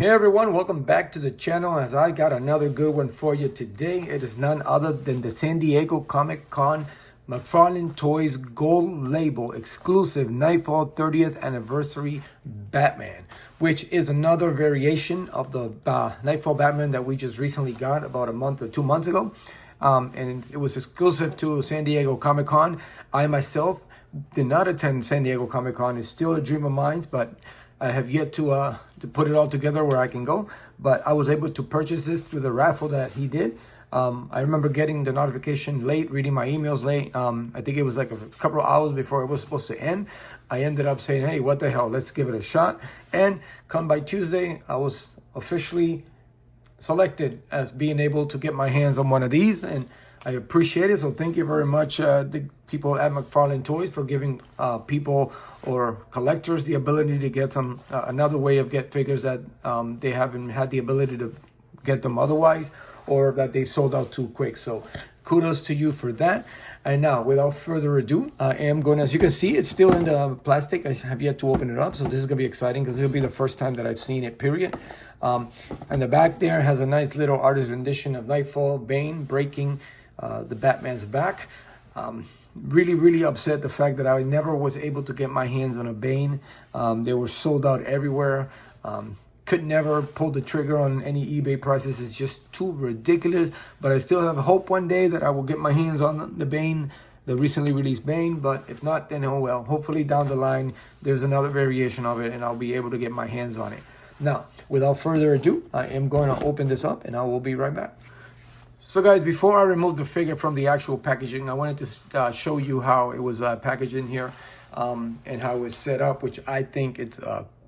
Hey everyone, welcome back to the channel as I got another good one for you today. It is none other than the San Diego Comic-Con Mcfarlane Toys Gold Label exclusive Knightfall 30th Anniversary Batman, which is another variation of the Knightfall Batman that we just recently got about a month or 2 months ago. And it was exclusive to San Diego Comic-Con. I myself did not attend San Diego Comic-Con. It's still a dream of mine, but I have yet to put it all together where I can go. But I was able to purchase this through the raffle that he did. I remember getting the notification late, reading my emails late. I think it was like a couple of hours before it was supposed to end. I ended up saying, hey, what the hell, let's give it a shot. And come by Tuesday, I was officially selected as being able to get my hands on one of these, and I appreciate it. So thank you very much, the people at Mcfarlane Toys, for giving people or collectors the ability to get some another way of get figures that they haven't had the ability to get them otherwise, or that they sold out too quick. So kudos to you for that. And now, without further ado, I am going to, as you can see, it's still in the plastic. I have yet to open it up, so this is going to be exciting because it'll be the first time that I've seen it, period. And the back there has a nice little artist rendition of Knightfall, Bane breaking the Batman's back. Really upset the fact that I never was able to get my hands on a Bane. They were sold out everywhere. Could never pull the trigger on any eBay prices. It's just too ridiculous. But I still have hope one day that I will get my hands on the Bane, the recently released Bane. But if not, then oh well. Hopefully down the line there's another variation of it and I'll be able to get my hands on it. Now, without further ado, I am going to open this up and I will be right back. So guys, before I remove the figure from the actual packaging, I wanted to show you how it was packaged in here and how it was set up, which I think it's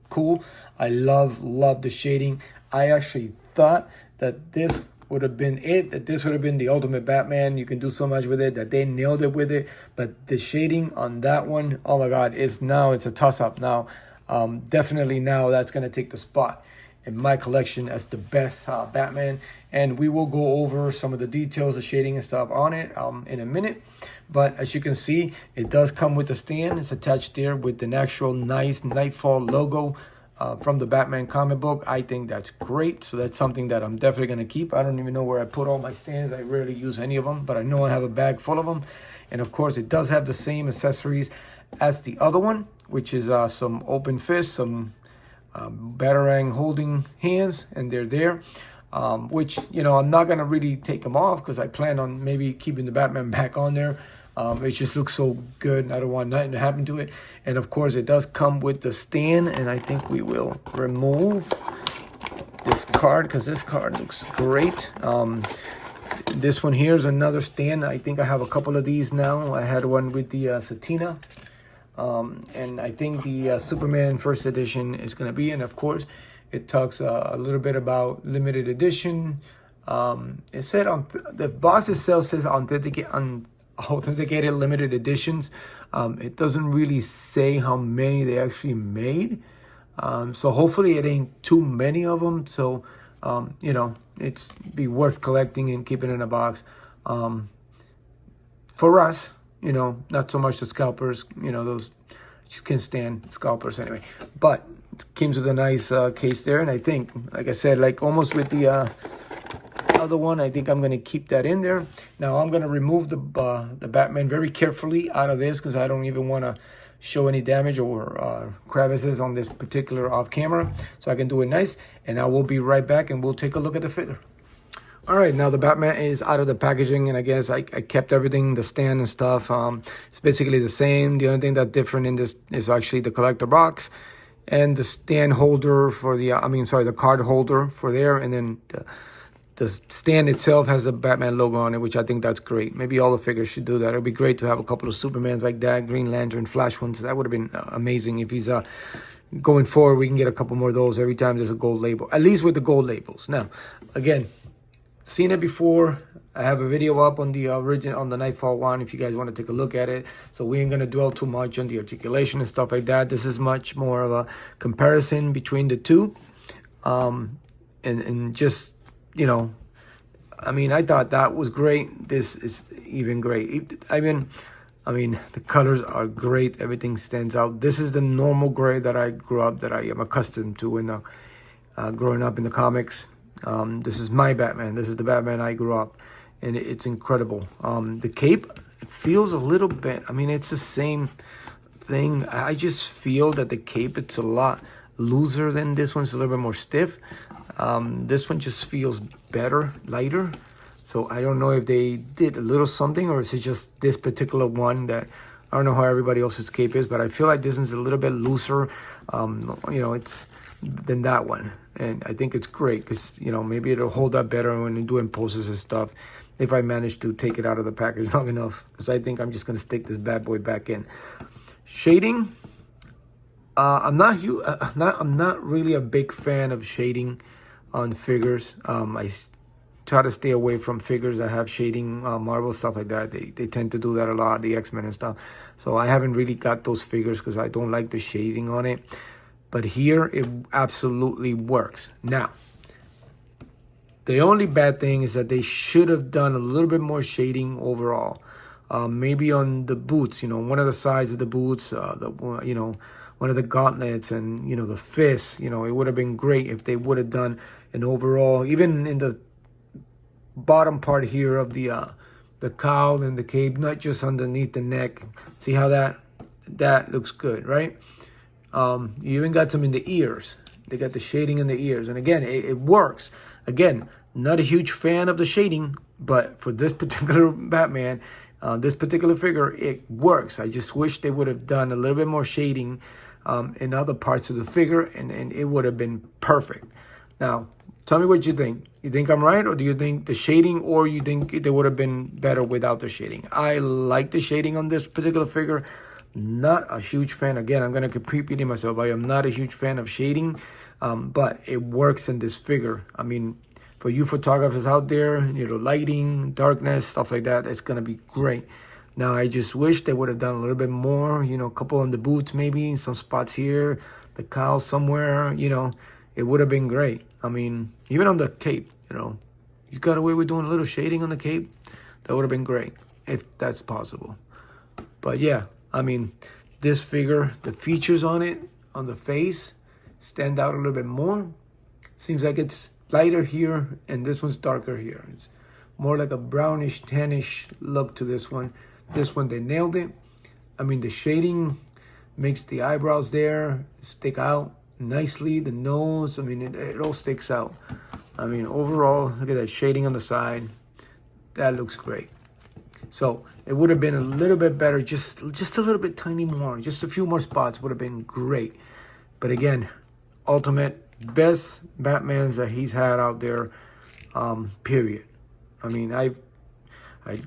cool. I love the shading. I actually thought that this would have been it, that this would have been the ultimate Batman. You can do so much with it, that they nailed it with it. But the shading on that one, oh my God, it's a toss-up now. Definitely now that's going to take the spot in my collection as the best Batman. And we will go over some of the details, the shading and stuff on it in a minute. But as you can see, it does come with the stand. It's attached there with an actual nice Knightfall logo from the Batman comic book. I think that's great. So that's something that I'm definitely going to keep. I don't even know where I put all my stands. I rarely use any of them, but I know I have a bag full of them. And of course, it does have the same accessories as the other one, which is some open fists, some Batarang holding hands, and they're there. Which, you know, I'm not going to really take them off because I plan on maybe keeping the Batman back on there. It just looks so good. I don't want nothing to happen to it. And of course, it does come with the stand. And I think we will remove this card because this card looks great. This one here is another stand. I think I have a couple of these now. I had one with the Satina. And I think the Superman first edition is going to be. And of course, it talks a little bit about limited edition. It said on the box itself says authenticated limited editions. It doesn't really say how many they actually made. So hopefully it ain't too many of them. So, you know, it's be worth collecting and keeping in a box. For us, you know, not so much the scalpers, you know, those just can't stand scalpers anyway. But it comes with a nice case there. And I think, like I said, like almost with the other one, I think I'm going to keep that in there. Now I'm going to remove the Batman very carefully out of this because I don't even want to show any damage or crevices on this particular off camera. So I can do it nice. And I will be right back and we'll take a look at the figure. All right, now the Batman is out of the packaging, and I guess I kept everything, the stand and stuff. It's basically the same. The only thing that's different in this is actually the collector box and the stand holder for the, the card holder for there. And then the stand itself has a Batman logo on it, which I think that's great. Maybe all the figures should do that. It would be great to have a couple of Supermans like that, Green Lantern, Flash ones. That would have been amazing if he's going forward. We can get a couple more of those every time there's a gold label, at least with the gold labels. Now, again, seen it before. I have a video up on the original, on the Knightfall one, if you guys want to take a look at it. So we ain't going to dwell too much on the articulation and stuff like that. This is much more of a comparison between the two. And just, you know, I mean, I thought that was great. This is even great. I mean, the colors are great. Everything stands out. This is the normal gray that I grew up, that I am accustomed to. And growing up in the comics. This is my Batman. This is the Batman I grew up, and it's incredible. The cape feels a little bit, I mean, it's the same thing. I just feel that the cape, it's a lot looser than this one's a little bit more stiff. This one just feels better, lighter. So I don't know if they did a little something, or is it just this particular one that, I don't know how everybody else's cape is, but I feel like this one's a little bit looser, it's than that one. And I think it's great because, maybe it'll hold up better when you're doing poses and stuff, if I manage to take it out of the package long enough, because I think I'm just going to stick this bad boy back in. Shading, I'm not really a big fan of shading on figures. I try to stay away from figures that have shading, Marvel, stuff like that. They tend to do that a lot, the X-Men and stuff. So I haven't really got those figures because I don't like the shading on it. But here, it absolutely works. Now, the only bad thing is that they should have done a little bit more shading overall. Maybe on the boots, one of the sides of the boots, one of the gauntlets, and, the fists, it would have been great if they would have done an overall, even in the bottom part here of the cowl and the cape, not just underneath the neck. See how that looks good, right? You even got some in the ears. They got the shading in the ears. And again, it works. Again, not a huge fan of the shading, but for this particular Batman, this particular figure, it works. I just wish they would have done a little bit more shading in other parts of the figure, and it would have been perfect. Now, tell me what you think. You think I'm right, or do you think the shading, or you think they would have been better without the shading? I like the shading on this particular figure. Not a huge fan. Again, I'm going to keep repeating myself. I am not a huge fan of shading, but it works in this figure. I mean, for you photographers out there, lighting, darkness, stuff like that, it's going to be great. Now, I just wish they would have done a little bit more, a couple on the boots maybe, some spots here, the cowl somewhere, it would have been great. I mean, even on the cape, you got away with doing a little shading on the cape, that would have been great, if that's possible. But yeah, I mean, this figure, the features on it, on the face, stand out a little bit more. Seems like it's lighter here, and this one's darker here. It's more like a brownish, tannish look to this one. This one, they nailed it. I mean, the shading makes the eyebrows there stick out nicely. The nose, I mean, it all sticks out. I mean, overall, look at that shading on the side. That looks great. So it would have been a little bit better, just a little bit tiny more, just a few more spots would have been great. But again, ultimate, best Batmans that he's had out there, period. I mean, I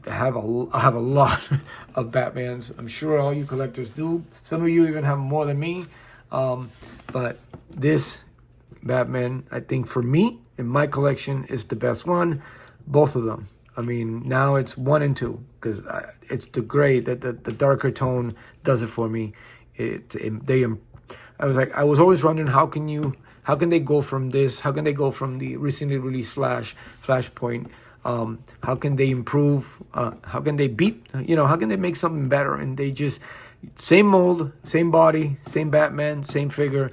have a lot of Batmans. I'm sure all you collectors do. Some of you even have more than me. But this Batman, I think for me, in my collection, is the best one. Both of them. I mean, now it's 1 and 2 because it's the gray that the darker tone does it for me. I was always wondering how can they go from this? How can they go from the recently released Flashpoint? How can they improve? How can they beat? How can they make something better? And they just same mold, same body, same Batman, same figure.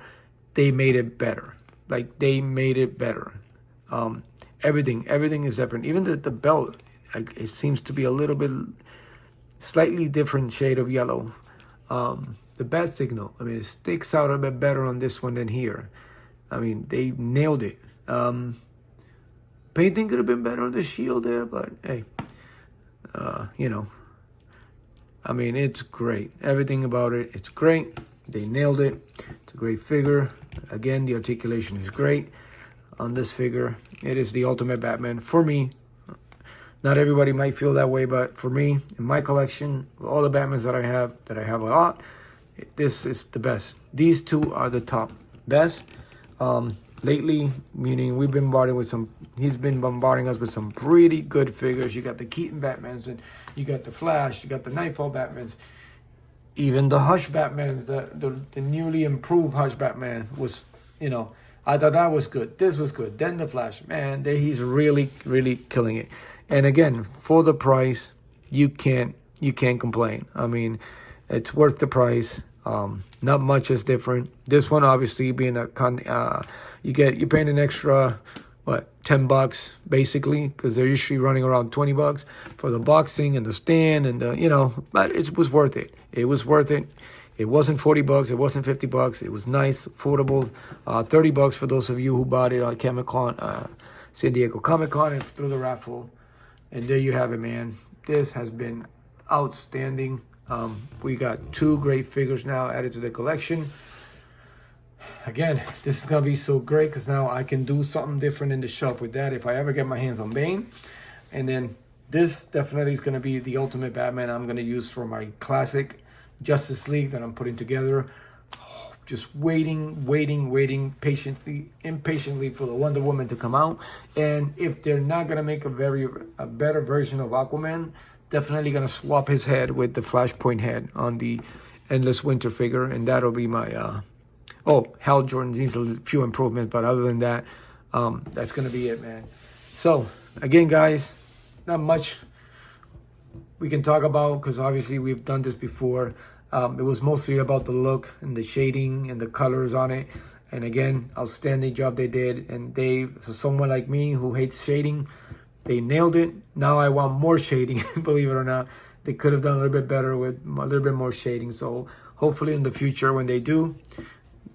They made it better. Like they made it better. Everything is different. Even the belt, it seems to be a little bit slightly different shade of yellow. The bat signal, I mean, it sticks out a bit better on this one than here. I mean, they nailed it. Painting could have been better on the shield there, but hey, I mean, it's great. Everything about it, it's great. They nailed it. It's a great figure. Again, the articulation is great on this figure. It is the ultimate Batman for me. Not everybody might feel that way, but for me, in my collection, all the Batmans that I have a lot, this is the best. These two are the top best. Lately, meaning he's been bombarding us with some pretty good figures. You got the Keaton Batmans, and you got the Flash, you got the Knightfall Batmans. Even the Hush Batmans, the newly improved Hush Batman was, I thought that was good. This was good. Then the Flash, man, he's really, really killing it. And again, for the price, you can't complain. I mean, it's worth the price. Not much is different. This one, obviously, being you're paying an extra, what, $10 basically, because they're usually running around $20 for the boxing and the stand and but it was worth it. It was worth it. It wasn't $40. It wasn't $50. It was nice, affordable. $30 for those of you who bought it on Comic-Con, San Diego Comic-Con, and through the raffle. And there you have it, man. This has been outstanding. We got 2 great figures now added to the collection. Again, this is gonna be so great because now I can do something different in the shop with that if I ever get my hands on Bane. And then this definitely is gonna be the ultimate Batman I'm gonna use for my classic Justice League that I'm putting together. Just waiting impatiently for the Wonder Woman to come out. And if they're not gonna make a better version of Aquaman, definitely gonna swap his head with the Flashpoint head on the Endless Winter figure, and that'll be my Hal Jordan needs a few improvements, but other than that, that's gonna be it, man. So again, guys, not much we can talk about because obviously we've done this before. It was mostly about the look and the shading and the colors on it. And again, outstanding job they did. And Dave, so someone like me who hates shading, they nailed it. Now I want more shading, believe it or not. They could have done a little bit better with a little bit more shading. So hopefully in the future when they do,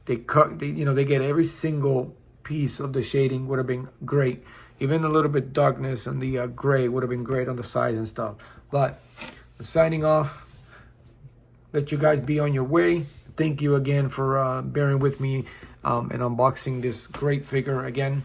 they get every single piece of the shading would have been great. Even a little bit darkness and the gray would have been great on the sides and stuff. But I'm signing off. Let you guys be on your way. Thank you again for bearing with me and unboxing this great figure again.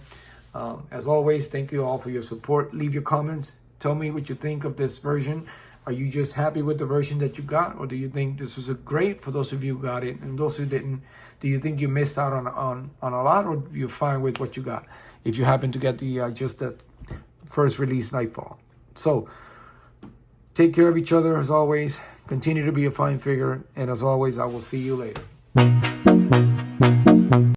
As always, thank you all for your support. Leave your comments. Tell me what you think of this version. Are you just happy with the version that you got? Or do you think this was a great for those of you who got it? And those who didn't, do you think you missed out on a lot? Or you're fine with what you got? If you happen to get the just the first release Knightfall. So, take care of each other as always. Continue to be a fine figure. And as always, I will see you later.